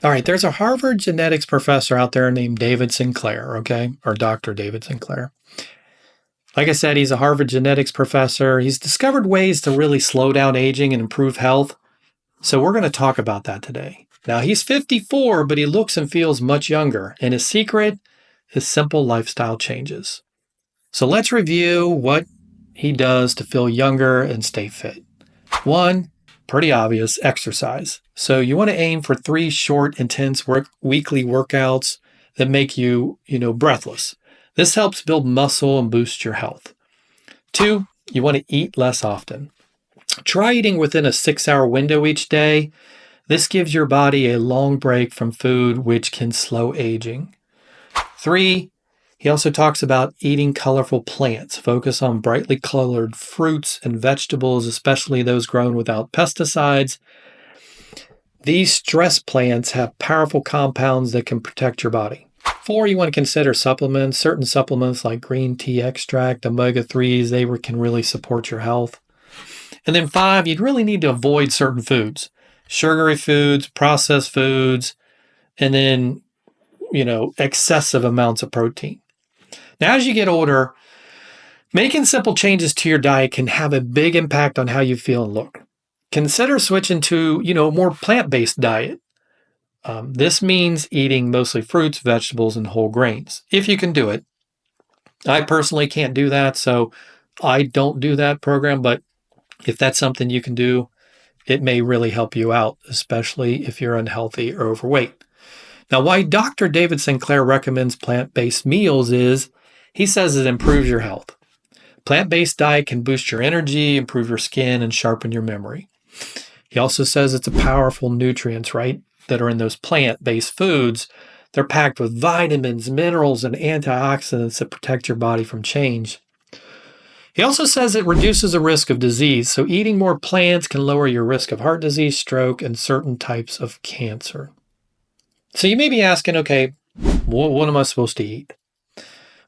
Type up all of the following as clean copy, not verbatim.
All right, there's a Harvard genetics professor out there named David Sinclair, okay? Or Dr. David Sinclair. Like I said, he's a Harvard genetics professor. He's discovered ways to really slow down aging and improve health. So we're going to talk about that today. Now, he's 54, but he looks and feels much younger. And his secret is simple lifestyle changes. So let's review what he does to feel younger and stay fit. One, pretty obvious, exercise. So you want to aim for 3 short, intense weekly workouts that make you, breathless. This helps build muscle and boost your health. 2, you want to eat less often. Try eating within a 6-hour window each day. This gives your body a long break from food, which can slow aging. 3, he also talks about eating colorful plants. Focus on brightly colored fruits and vegetables, especially those grown without pesticides. These stress plants have powerful compounds that can protect your body. 4, you want to consider supplements. Certain supplements like green tea extract, omega-3s, they can really support your health. And then 5, you'd really need to avoid certain foods, sugary foods, processed foods, and then, excessive amounts of protein. Now, as you get older, making simple changes to your diet can have a big impact on how you feel and look. Consider switching to, a more plant-based diet. This means eating mostly fruits, vegetables, and whole grains, if you can do it. I personally can't do that, so I don't do that program, but if that's something you can do, it may really help you out, especially if you're unhealthy or overweight. Now, why Dr. David Sinclair recommends plant-based meals is he says it improves your health. Plant-based diet can boost your energy, improve your skin, and sharpen your memory. He also says it's a powerful nutrients, right, that are in those plant-based foods. They're packed with vitamins, minerals, and antioxidants that protect your body from change. He also says it reduces the risk of disease, so eating more plants can lower your risk of heart disease, stroke, and certain types of cancer. So you may be asking, okay, what am I supposed to eat?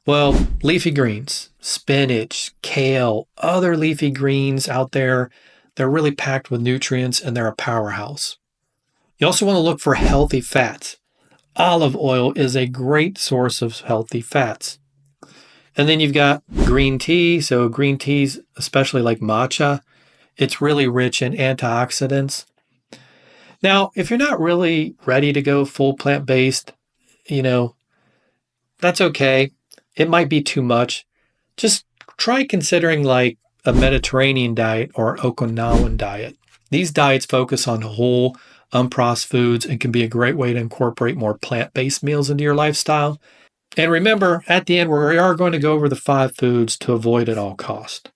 Well, leafy greens, spinach, kale, other leafy greens out there, they're really packed with nutrients and they're a powerhouse. You also want to look for healthy fats. Olive oil is a great source of healthy fats. And then you've got green tea. So green teas, especially like matcha, it's really rich in antioxidants. Now, if you're not really ready to go full plant-based, that's okay. It might be too much. Just try considering like a Mediterranean diet or Okinawan diet. These diets focus on whole, unprocessed foods and can be a great way to incorporate more plant-based meals into your lifestyle. And remember, at the end, we are going to go over the 5 foods to avoid at all costs.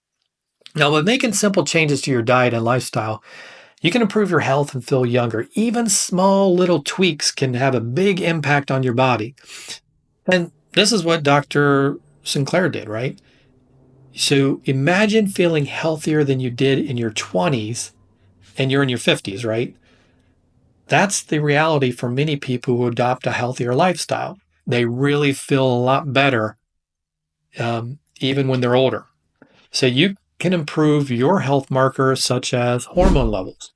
Now, by making simple changes to your diet and lifestyle, you can improve your health and feel younger. Even small little tweaks can have a big impact on your body. And this is what Dr. Sinclair did, right? So imagine feeling healthier than you did in your 20s and you're in your 50s, right? That's the reality for many people who adopt a healthier lifestyle. They really feel a lot better even when they're older. So you can improve your health markers such as hormone levels.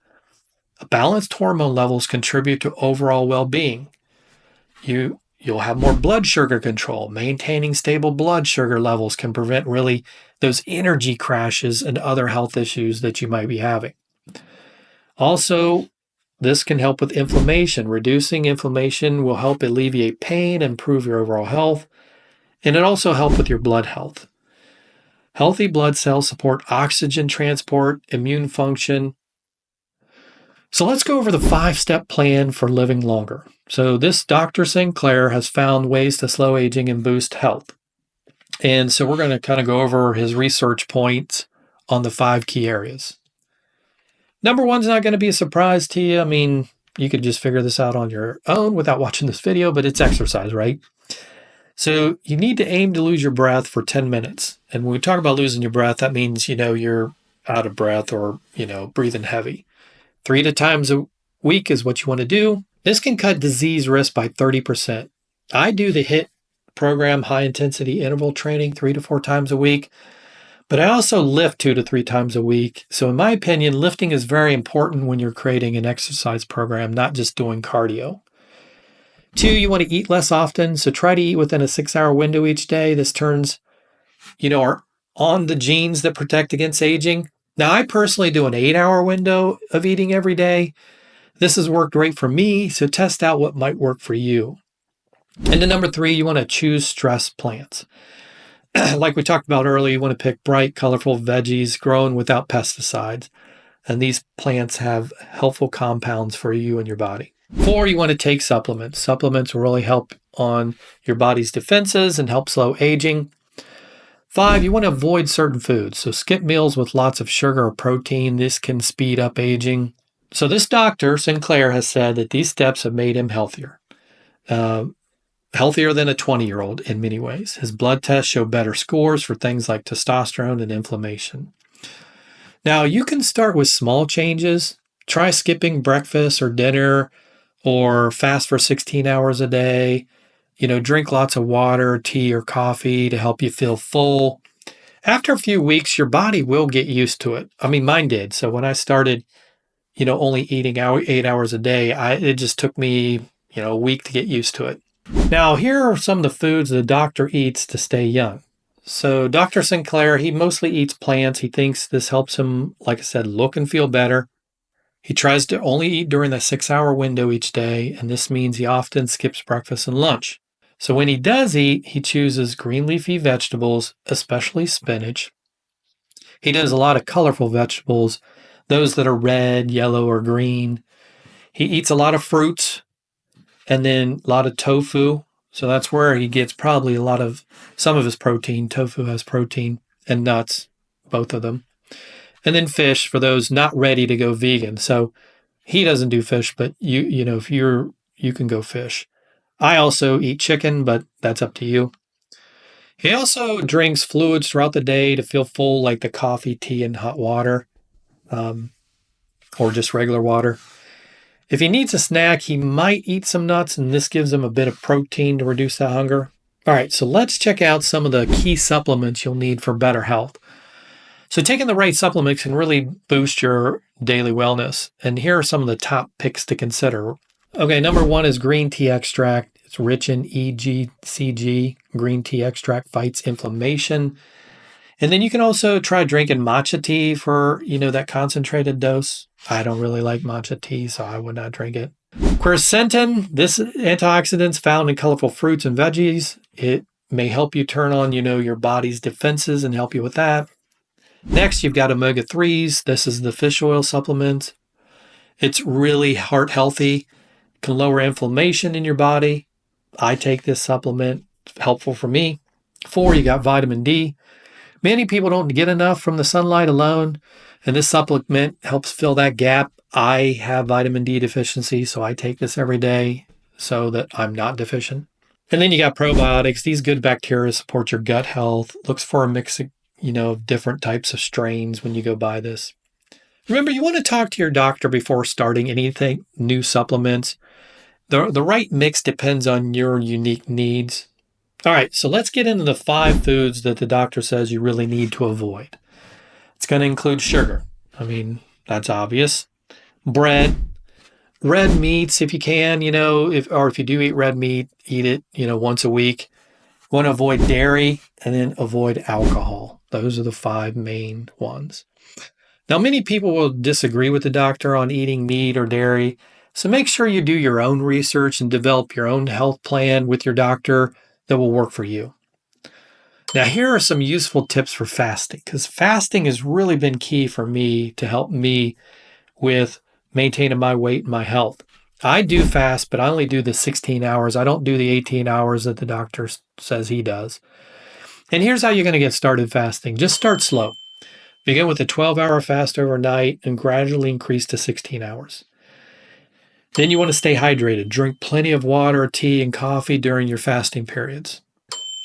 Balanced hormone levels contribute to overall well-being. You'll have more blood sugar control. Maintaining stable blood sugar levels can prevent really those energy crashes and other health issues that you might be having. Also, this can help with inflammation. Reducing inflammation will help alleviate pain, improve your overall health, and it also helps with your blood health. Healthy blood cells support oxygen transport, immune function. So let's go over the 5-step plan for living longer. So this Dr. Sinclair has found ways to slow aging and boost health. And so we're going to kind of go over his research points on the 5 key areas. Number 1's not going to be a surprise to you. I mean, you could just figure this out on your own without watching this video, but it's exercise, right? So you need to aim to lose your breath for 10 minutes. And when we talk about losing your breath, that means, you're out of breath or, breathing heavy. 3 times a week is what you want to do. This can cut disease risk by 30%. I do the HIIT program, high intensity interval training, 3 to 4 times a week, but I also lift 2 to 3 times a week. So in my opinion, lifting is very important when you're creating an exercise program, not just doing cardio. 2, you want to eat less often. So try to eat within a 6-hour window each day. This turns, on the genes that protect against aging. Now, I personally do an 8-hour window of eating every day. This has worked great for me, so test out what might work for you. And then number 3, you want to choose stress plants. Like we talked about earlier, you want to pick bright, colorful veggies grown without pesticides. And these plants have helpful compounds for you and your body. 4, you want to take supplements. Supplements will really help on your body's defenses and help slow aging. 5, you want to avoid certain foods. So skip meals with lots of sugar or protein. This can speed up aging. So this doctor, Sinclair, has said that these steps have made him healthier. Healthier than a 20-year-old in many ways. His blood tests show better scores for things like testosterone and inflammation. Now, you can start with small changes. Try skipping breakfast or dinner, or fast for 16 hours a day. Drink lots of water, tea, or coffee to help you feel full. After a few weeks, your body will get used to it. I mean, mine did. So when I started, only eating 8 hours a day, it just took me, a week to get used to it. Now, here are some of the foods the doctor eats to stay young. So Dr. Sinclair, he mostly eats plants. He thinks this helps him, like I said, look and feel better. He tries to only eat during the 6-hour window each day, and this means he often skips breakfast and lunch. So when he does eat, he chooses green leafy vegetables, especially spinach. He does a lot of colorful vegetables, those that are red, yellow, or green. He eats a lot of fruits and then a lot of tofu. So that's where he gets probably some of his protein. Tofu has protein, and nuts, both of them. And then fish for those not ready to go vegan. So he doesn't do fish, but if you can go fish. I also eat chicken, but that's up to you. He also drinks fluids throughout the day to feel full, like the coffee, tea, and hot water, or just regular water. If he needs a snack, he might eat some nuts, and this gives him a bit of protein to reduce that hunger. All right, so let's check out some of the key supplements you'll need for better health. So taking the right supplements can really boost your daily wellness. And here are some of the top picks to consider. Okay, number 1 is green tea extract. It's rich in EGCG. Green tea extract fights inflammation. And then you can also try drinking matcha tea for, that concentrated dose. I don't really like matcha tea, so I would not drink it. Quercetin, this antioxidant's found in colorful fruits and veggies. It may help you turn on, your body's defenses and help you with that. Next, you've got omega-3s. This is the fish oil supplement. It's really heart healthy, can lower inflammation in your body. I take this supplement. It's helpful for me. 4, you got vitamin D. Many people don't get enough from the sunlight alone, and this supplement helps fill that gap. I have vitamin D deficiency, so I take this every day so that I'm not deficient. And then you got probiotics. These good bacteria support your gut health. Looks for a mix of different types of strains when you go buy this. Remember, you want to talk to your doctor before starting anything, new supplements. The right mix depends on your unique needs. All right, so let's get into the 5 foods that the doctor says you really need to avoid. It's going to include sugar. I mean, that's obvious. Bread, red meats if you can, if you do eat red meat, eat it, once a week. You want to avoid dairy and then avoid alcohol. Those are the 5 main ones. Now, many people will disagree with the doctor on eating meat or dairy, so make sure you do your own research and develop your own health plan with your doctor that will work for you. Now, here are some useful tips for fasting, because fasting has really been key for me to help me with maintaining my weight and my health. I do fast, but I only do the 16 hours. I don't do the 18 hours that the doctor says he does. And here's how you're going to get started fasting. Just start slow. Begin with a 12-hour fast overnight and gradually increase to 16 hours. Then you want to stay hydrated. Drink plenty of water, tea, and coffee during your fasting periods.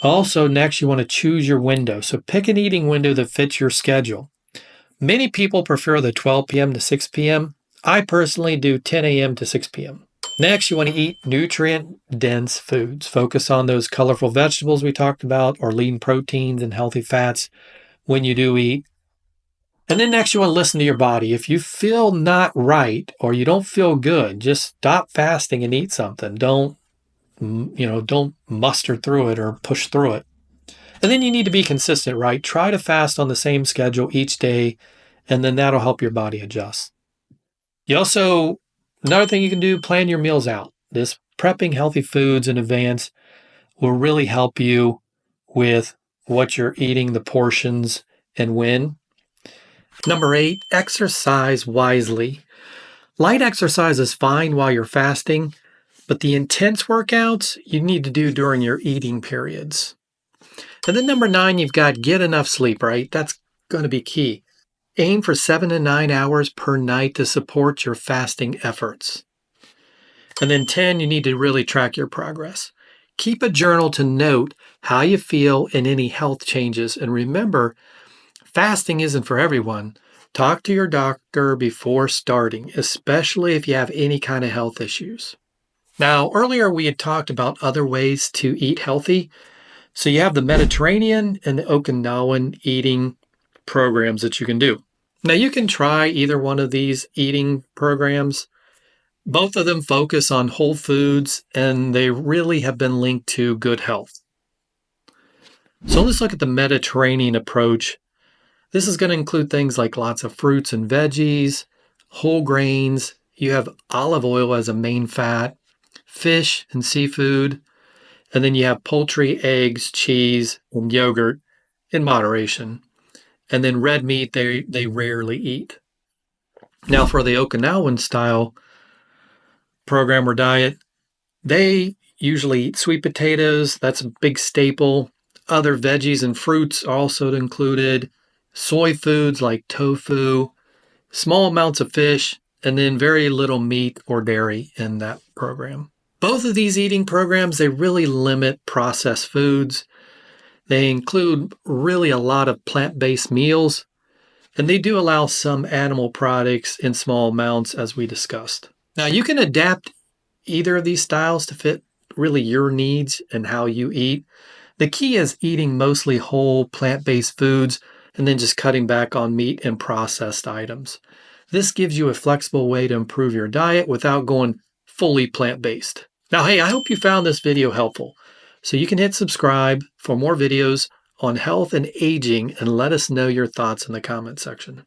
Also, next, you want to choose your window. So pick an eating window that fits your schedule. Many people prefer the 12 p.m. to 6 p.m. I personally do 10 a.m. to 6 p.m. Next, you want to eat nutrient-dense foods. Focus on those colorful vegetables we talked about, or lean proteins and healthy fats when you do eat. And then next, you want to listen to your body. If you feel not right or you don't feel good, just stop fasting and eat something. Don't don't muster through it or push through it. And then you need to be consistent, right? Try to fast on the same schedule each day, and then that'll help your body adjust. You also, another thing you can do, plan your meals out. This prepping healthy foods in advance will really help you with what you're eating, the portions, and when. Number 8, exercise wisely. Light exercise is fine while you're fasting, but the intense workouts you need to do during your eating periods. And then number 9, you've got get enough sleep, right? That's going to be key. Aim for 7 to 9 hours per night to support your fasting efforts. And then 10, you need to really track your progress. Keep a journal to note how you feel and any health changes. And remember, fasting isn't for everyone. Talk to your doctor before starting, especially if you have any kind of health issues. Now, earlier we had talked about other ways to eat healthy. So you have the Mediterranean and the Okinawan eating programs that you can do. Now, you can try either one of these eating programs. Both of them focus on whole foods, and they really have been linked to good health. So let's look at the Mediterranean approach. This is going to include things like lots of fruits and veggies, whole grains. You have olive oil as a main fat, fish and seafood, and then you have poultry, eggs, cheese, and yogurt in moderation. And then red meat, they rarely eat. Now, for the Okinawan style program or diet, they usually eat sweet potatoes. That's a big staple. Other veggies and fruits are also included. Soy foods like tofu, small amounts of fish, and then very little meat or dairy in that program. Both of these eating programs, they really limit processed foods. They include really a lot of plant-based meals, and they do allow some animal products in small amounts, as we discussed. Now, you can adapt either of these styles to fit really your needs and how you eat. The key is eating mostly whole plant-based foods and then just cutting back on meat and processed items. This gives you a flexible way to improve your diet without going fully plant-based. Now, hey, I hope you found this video helpful. So you can hit subscribe for more videos on health and aging and let us know your thoughts in the comment section.